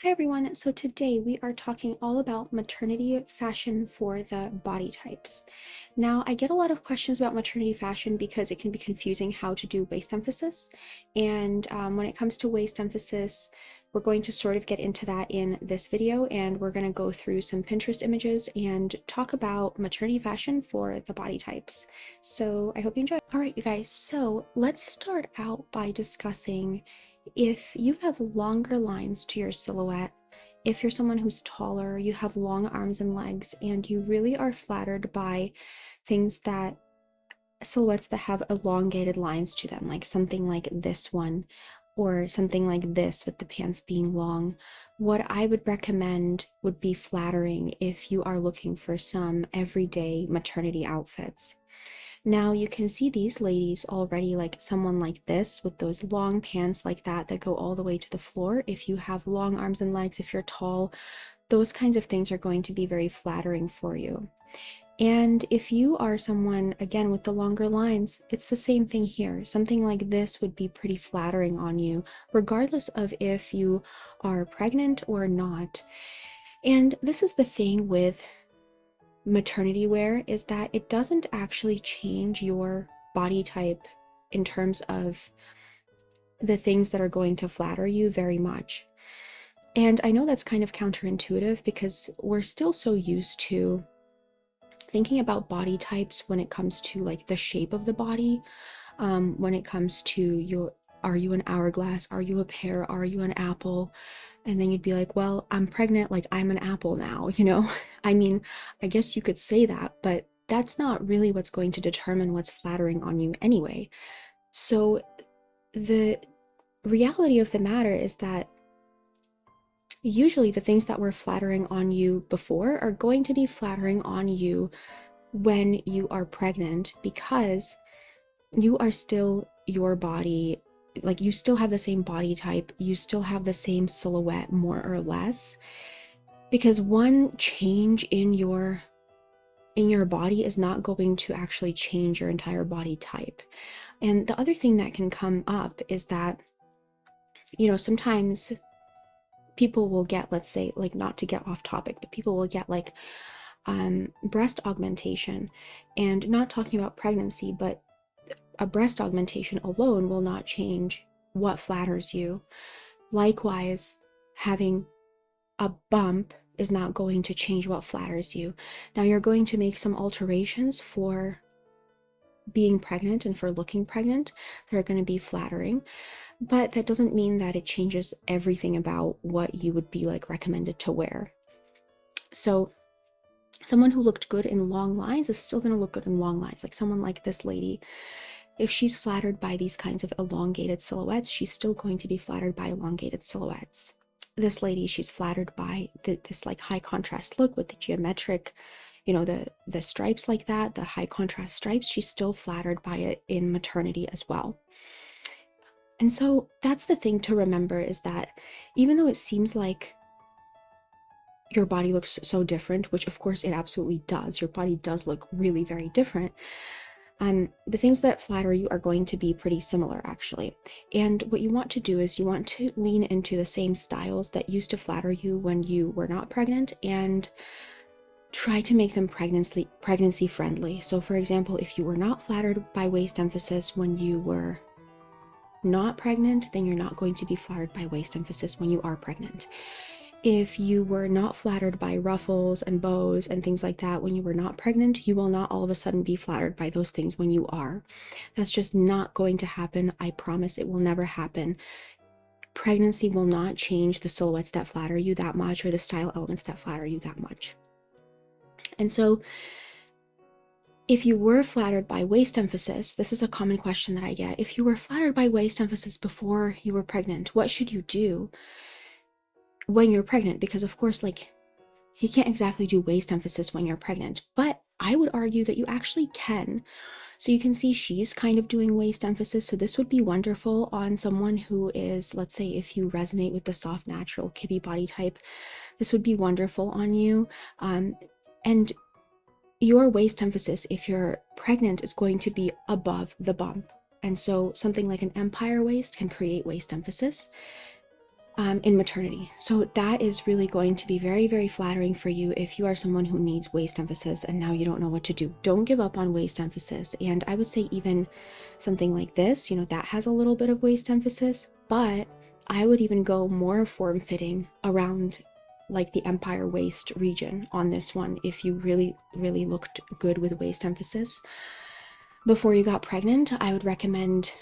Hi everyone, so today we are talking all about maternity fashion for the body types. Now, I get a lot of questions about maternity fashion because it can be confusing how to do waist emphasis. And when it comes to waist emphasis, we're going to sort of get into that in this video, and we're going to go through some Pinterest images and talk about maternity fashion for the body types. So I hope you enjoy. All right, you guys, so let's start out by discussing if you have longer lines to your silhouette, if you're someone who's taller, you have long arms and legs, and you really are flattered by silhouettes that have elongated lines to them, like something like this one, or something like this with the pants being long, what I would recommend would be flattering if you are looking for some everyday maternity outfits. Now you can see these ladies already, like someone like this with those long pants like that go all the way to the floor. If you have long arms and legs, if you're tall, those kinds of things are going to be very flattering for you. And if you are someone, again, with the longer lines, it's the same thing here. Something like this would be pretty flattering on you, regardless of if you are pregnant or not. And this is the thing with maternity wear, is that it doesn't actually change your body type in terms of the things that are going to flatter you very much. And I know that's kind of counterintuitive because we're still so used to thinking about body types when it comes to like the shape of the body, when it comes to are you an hourglass, are you a pear, are you an apple? And then you'd be like, well, I'm pregnant, like I'm an apple now, you know? I mean, I guess you could say that, but that's not really what's going to determine what's flattering on you anyway. So the reality of the matter is that usually the things that were flattering on you before are going to be flattering on you when you are pregnant, because you are still your body, like you still have the same body type, you still have the same silhouette more or less, because one change in your body is not going to actually change your entire body type. And the other thing that can come up is that, you know, sometimes people will get, let's say, like, not to get off topic, but people will get like breast augmentation, and not talking about pregnancy, but a breast augmentation alone will not change what flatters you. Likewise, having a bump is not going to change what flatters you. Now, you're going to make some alterations for being pregnant and for looking pregnant that are going to be flattering, but that doesn't mean that it changes everything about what you would be like recommended to wear. So someone who looked good in long lines is still going to look good in long lines. Like someone like this lady, if she's flattered by these kinds of elongated silhouettes, she's still going to be flattered by elongated silhouettes. This lady, she's flattered by this like high contrast look with the geometric, you know, the stripes like that, the high contrast stripes. She's still flattered by it in maternity as well. And so that's the thing to remember, is that even though it seems like your body looks so different, which of course it absolutely does, your body does look really very different, the things that flatter you are going to be pretty similar, actually. And what you want to do is you want to lean into the same styles that used to flatter you when you were not pregnant, and try to make them pregnancy friendly. So for example, if you were not flattered by waist emphasis when you were not pregnant, then you're not going to be flattered by waist emphasis when you are pregnant. If you were not flattered by ruffles and bows and things like that when you were not pregnant, you will not all of a sudden be flattered by those things when you are. That's just not going to happen. I promise it will never happen. Pregnancy will not change the silhouettes that flatter you that much, or the style elements that flatter you that much. And so if you were flattered by waist emphasis, this is a common question that I get. If you were flattered by waist emphasis before you were pregnant, what should you do when you're pregnant? Because of course, like, you can't exactly do waist emphasis when you're pregnant, but I would argue that you actually can. So you can see she's kind of doing waist emphasis, so this would be wonderful on someone who is, let's say, if you resonate with the soft, natural, kibbie body type, this would be wonderful on you. And your waist emphasis, if you're pregnant, is going to be above the bump. And so something like an empire waist can create waist emphasis. in maternity. So that is really going to be very, very flattering for you if you are someone who needs waist emphasis and now you don't know what to do. Don't give up on waist emphasis. And I would say even something like this, you know, that has a little bit of waist emphasis, but I would even go more form fitting around like the empire waist region on this one if you really, really looked good with waist emphasis. Before you got pregnant, I would recommend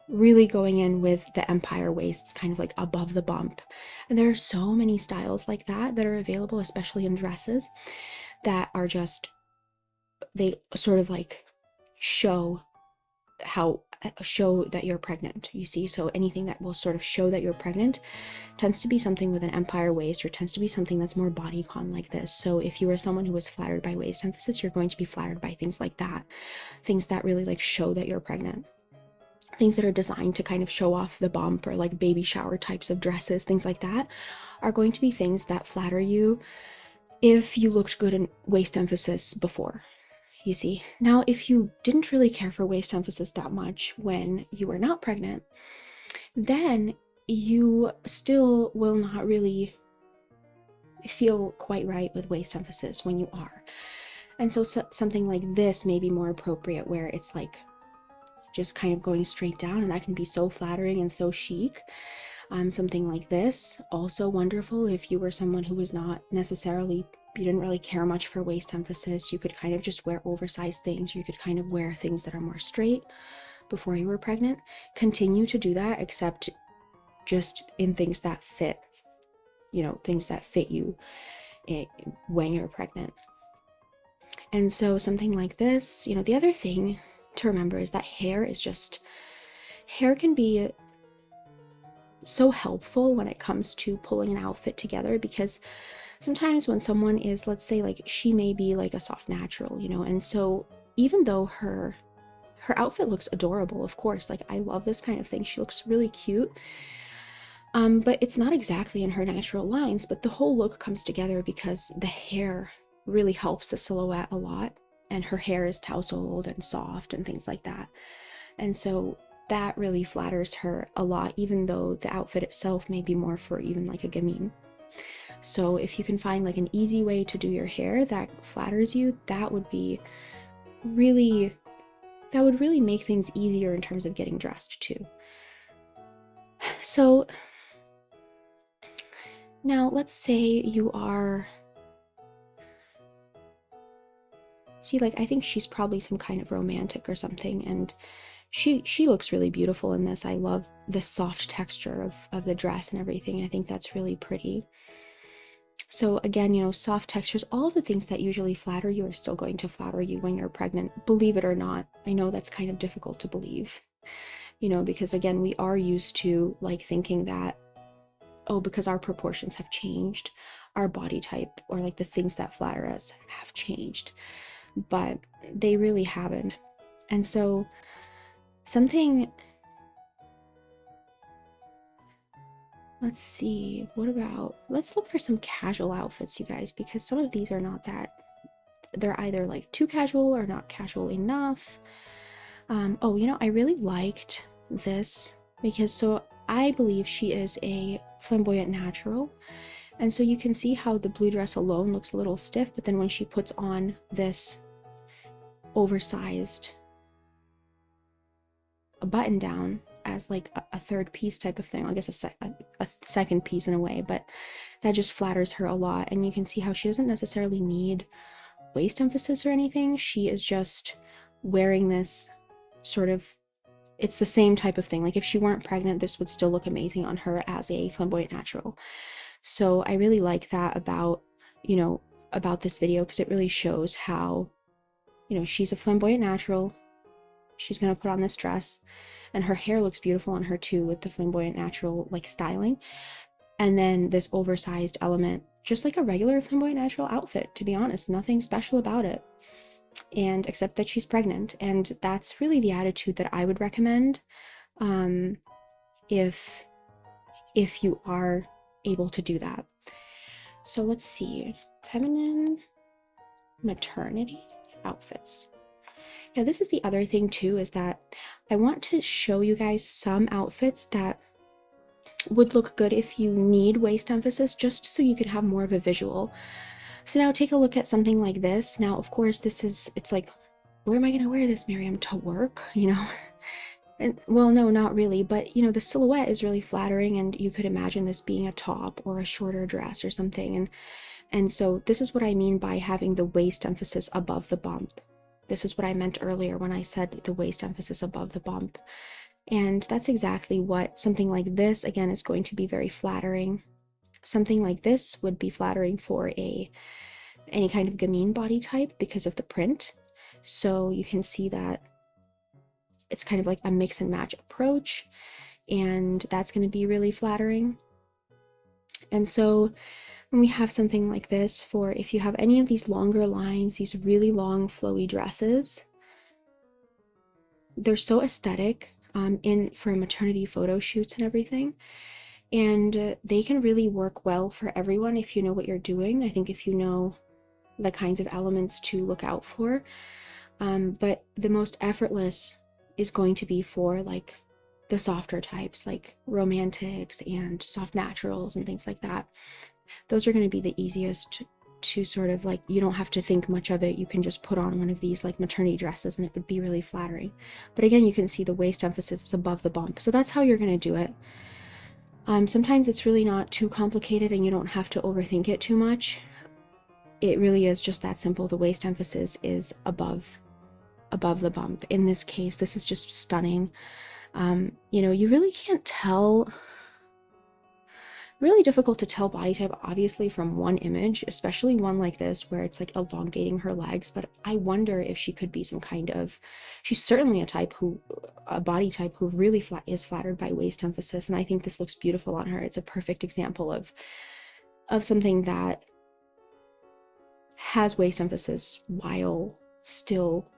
really going in with the empire waists kind of like above the bump. And there are so many styles like that are available, especially in dresses, that are just, they sort of like show that you're pregnant, you see. So anything that will sort of show that you're pregnant tends to be something with an empire waist, or tends to be something that's more bodycon like this. So if you are someone who was flattered by waist emphasis, you're going to be flattered by things like that, things that really like show that you're pregnant, things that are designed to kind of show off the bump, or like baby shower types of dresses, things like that are going to be things that flatter you if you looked good in waist emphasis before, you see. Now, if you didn't really care for waist emphasis that much when you were not pregnant, then you still will not really feel quite right with waist emphasis when you are. And so something like this may be more appropriate, where it's like just kind of going straight down, and that can be so flattering and so chic. Something like this, also wonderful if you were someone who was not necessarily, you didn't really care much for waist emphasis. You could kind of just wear oversized things. You could kind of wear things that are more straight before you were pregnant. Continue to do that, except just in things that fit, you know, things that fit you when you're pregnant. And so something like this, you know, the other thing to remember is that hair can be so helpful when it comes to pulling an outfit together, because sometimes when someone is, let's say, like, she may be like a soft natural, you know, and so even though her outfit looks adorable, of course, like I love this kind of thing, she looks really cute, but it's not exactly in her natural lines, but the whole look comes together because the hair really helps the silhouette a lot, and her hair is tousled and soft and things like that. And so that really flatters her a lot, even though the outfit itself may be more for even like a gamine. So if you can find like an easy way to do your hair that flatters you, that would really make things easier in terms of getting dressed too. So now let's say you are, see, like, I think she's probably some kind of romantic or something, and she looks really beautiful in this. I love the soft texture of the dress and everything. I think that's really pretty. So again, you know, soft textures, all of the things that usually flatter you are still going to flatter you when you're pregnant, believe it or not. I know that's kind of difficult to believe, you know, because again, we are used to like thinking that, oh, because our proportions have changed, our body type, or like the things that flatter us have changed, but they really haven't. And so something, let's see, let's look for some casual outfits, you guys, because some of these are not that, they're either like too casual or not casual enough. Oh, you know, I really liked this because, so I believe she is a flamboyant natural, and so you can see how the blue dress alone looks a little stiff, but then when she puts on this oversized button down as like a third piece type of thing, I guess a second piece in a way, but that just flatters her a lot. And you can see how she doesn't necessarily need waist emphasis or anything. She is just wearing this sort of, it's the same type of thing. Like if she weren't pregnant, this would still look amazing on her as a flamboyant natural. So I really like that about, you know, about this video, because it really shows how, you know, she's a flamboyant natural. She's gonna put on this dress, and her hair looks beautiful on her too with the flamboyant natural like styling, and then this oversized element, just like a regular flamboyant natural outfit, to be honest, nothing special about it, and except that she's pregnant. And that's really the attitude that I would recommend if you are able to do that. So let's see, feminine maternity outfits. Yeah, this is the other thing too, is that I want to show you guys some outfits that would look good if you need waist emphasis, just so you could have more of a visual. So now take a look at something like this. Now, of course, it's like, where am I gonna wear this, Miriam? To work, you know? And, well, no, not really, but you know, the silhouette is really flattering, and you could imagine this being a top or a shorter dress or something. And so this is what I mean by having the waist emphasis above the bump. This is what I meant earlier when I said the waist emphasis above the bump. And that's exactly what something like this, again, is going to be very flattering. Something like this would be flattering for any kind of gamine body type because of the print. So you can see that it's kind of like a mix and match approach, and that's going to be really flattering. And so when we have something like this, for if you have any of these longer lines, these really long flowy dresses, they're so aesthetic for maternity photo shoots and everything. And they can really work well for everyone if you know what you're doing. I think if you know the kinds of elements to look out for. But the most effortless is going to be for like the softer types, like romantics and soft naturals and things like that. Those are going to be the easiest to sort of like, you don't have to think much of it. You can just put on one of these like maternity dresses and it would be really flattering. But again, you can see the waist emphasis is above the bump. So that's how you're going to do it. Sometimes it's really not too complicated and you don't have to overthink it too much. It really is just that simple. The waist emphasis is above the bump. In this case, this is just stunning. You know, you really can't tell, really difficult to tell body type, obviously, from one image, especially one like this where it's like elongating her legs. But I wonder if she could be some kind of, she's certainly a body type who really is flattered by waist emphasis. And I think this looks beautiful on her. It's a perfect example of something that has waist emphasis while still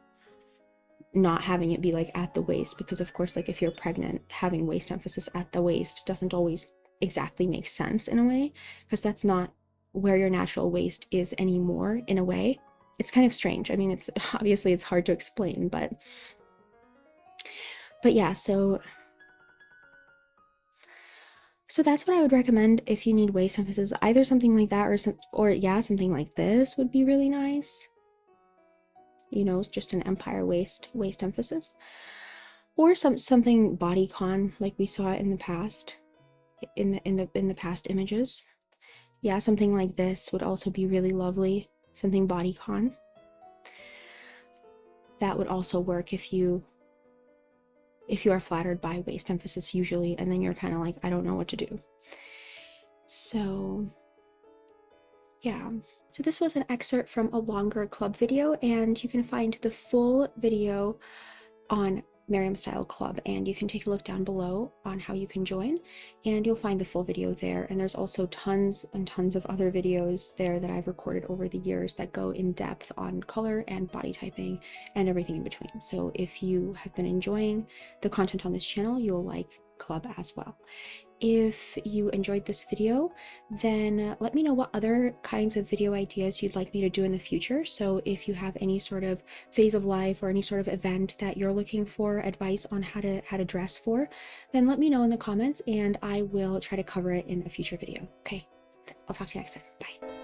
not having it be like at the waist, because of course, like if you're pregnant, having waist emphasis at the waist doesn't always exactly make sense in a way, because that's not where your natural waist is anymore. In a way, it's kind of strange. I mean, it's obviously it's hard to explain, but yeah, so that's what I would recommend if you need waist emphasis. Either something like that, or yeah, something like this would be really nice. You know, just an empire waist emphasis, or something bodycon like we saw in the past, in the past images. Yeah, something like this would also be really lovely. Something bodycon. That would also work if you are flattered by waist emphasis usually, and then you're kind of like, I don't know what to do. So yeah. So this was an excerpt from a longer club video, and you can find the full video on Miriam Style Club, and you can take a look down below on how you can join, and you'll find the full video there. And there's also tons and tons of other videos there that I've recorded over the years that go in depth on color and body typing and everything in between. So if you have been enjoying the content on this channel, you'll like Club as well. If you enjoyed this video, then let me know what other kinds of video ideas you'd like me to do in the future. So if you have any sort of phase of life or any sort of event that you're looking for advice on how to dress for, then let me know in the comments and I will try to cover it in a future video. Okay, I'll talk to you next time. Bye.